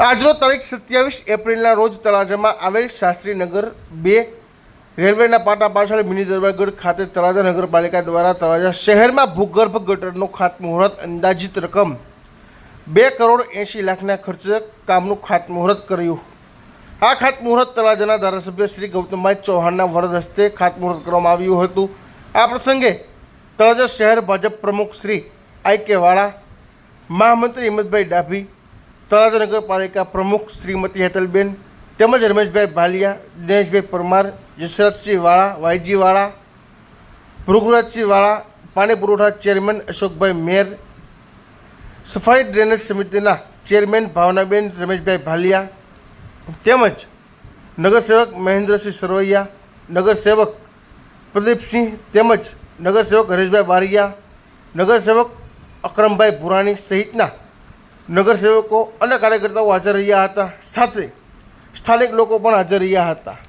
આજનો તારીખ 27 એપ્રિલના રોજ તળાજામાં આવેલ શાસ્ત્રીનગર 2 રેલવેના પાટા પાછળ મિની દરબારગઢ ખાતે તળાજા નગરપાલિકા દ્વારા તળાજા શહેરમાં ભૂગર્ભ ગટરનું ખાતમુહૂર્ત અંદાજિત રકમ 2,80,00,000ના ખર્ચે કામનું ખાતમુહૂર્ત કર્યું। આ ખાતમુહૂર્ત તળાજાના ધારાસભ્ય શ્રી ગૌતમભાઈ ચૌહાણના વરદ હસ્તે ખાતમુહૂર્ત કરવામાં આવ્યું હતું। આ પ્રસંગે તળાજા શહેર ભાજપ પ્રમુખ શ્રી આઈ.કે. વાળા, મહામંત્રી હિંમતભાઈ ડાભી, તળાજા નગરપાલિકા પ્રમુખ શ્રીમતી હેતલબેન તેમજ રમેશભાઈ ભાલિયા, દિનેશભાઈ પરમાર, યશરથસિંહ વાળા, વાયજી વાળા, ભૃગુરાજસિંહ વાળા, પાણી પુરવઠા ચેરમેન અશોકભાઈ મેર, સફાઈ ડ્રેનેજ સમિતિના ચેરમેન ભાવનાબેન રમેશભાઈ ભાલિયા તેમજ નગરસેવક મહેન્દ્રસિંહ સરવૈયા, નગરસેવક પ્રદીપસિંહ તેમજ નગરસેવક હરેશભાઈ બારિયા, નગરસેવક અકરમભાઈ ભુરાણી સહિતના નગરસેવકો અને કાર્યકર્તાઓ હાજર રહ્યા હતા। સાથે સ્થાનિક લોકો પણ હાજર રહ્યા હતા।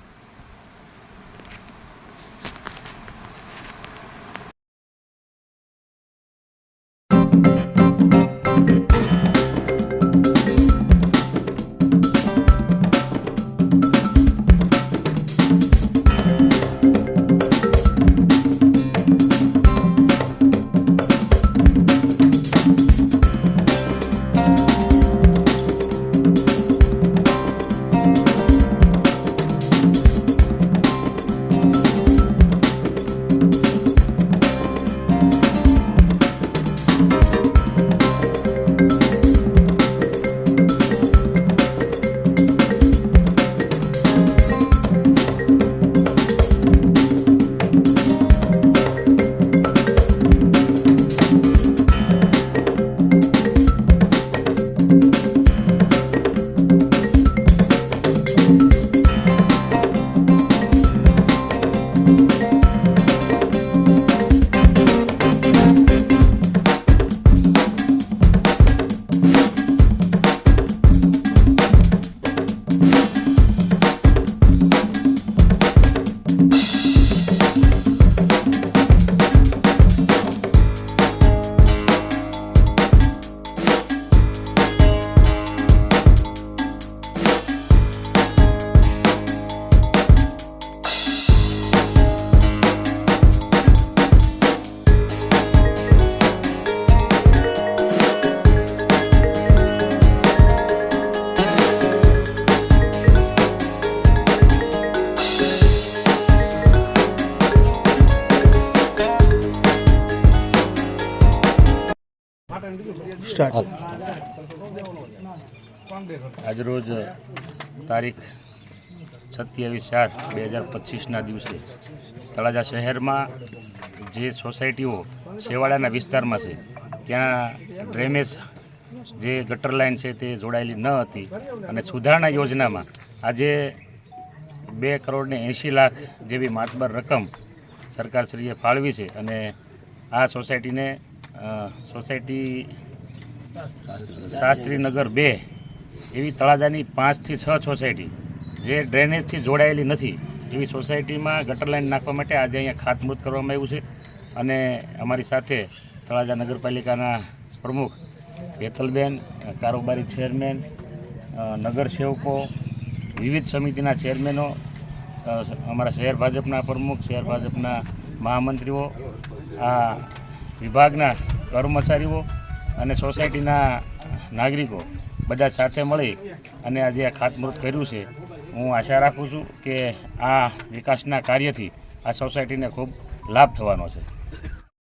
આજરોજ તારીખ 27/4/2025ના દિવસે તળાજા શહેરમાં જે સોસાયટીઓ છેવાડાના વિસ્તારમાં છે ત્યાં ડ્રેનેજ જે ગટર લાઇન છે તે જોડાયેલી ન હતી અને સુધારણા યોજનામાં આજે 2,80,00,000 જેવી માતબર રકમ સરકારશ્રીએ ફાળવી છે અને આ સોસાયટીને સોસાયટી શાસ્ત્રીનગર 2 એવી તળાજાની 5 થી 6 સોસાયટી જે ડ્રેનેજથી જોડાયેલી નથી એવી સોસાયટીમાં ગટર લાઇન નાખવા માટે આજે અહીંયા ખાતમુહૂર્ત કરવામાં આવ્યું છે। અને અમારી સાથે તળાજા નગરપાલિકાના પ્રમુખ હેતલબેન, કારોબારી ચેરમેન, નગરસેવકો, વિવિધ સમિતિના ચેરમેનો, અમારા શહેર ભાજપના પ્રમુખ, શહેર ભાજપના મહામંત્રીઓ, આ વિભાગના કર્મચારીઓ અને સોસાયટીના નાગરિકો બધા સાથે મળી અને આજે આ ખાતમુહૂર્ત કર્યું છે। હું આશા રાખું છું કે આ વિકાસના કાર્યથી આ સોસાયટીને ખૂબ લાભ થવાનો છે।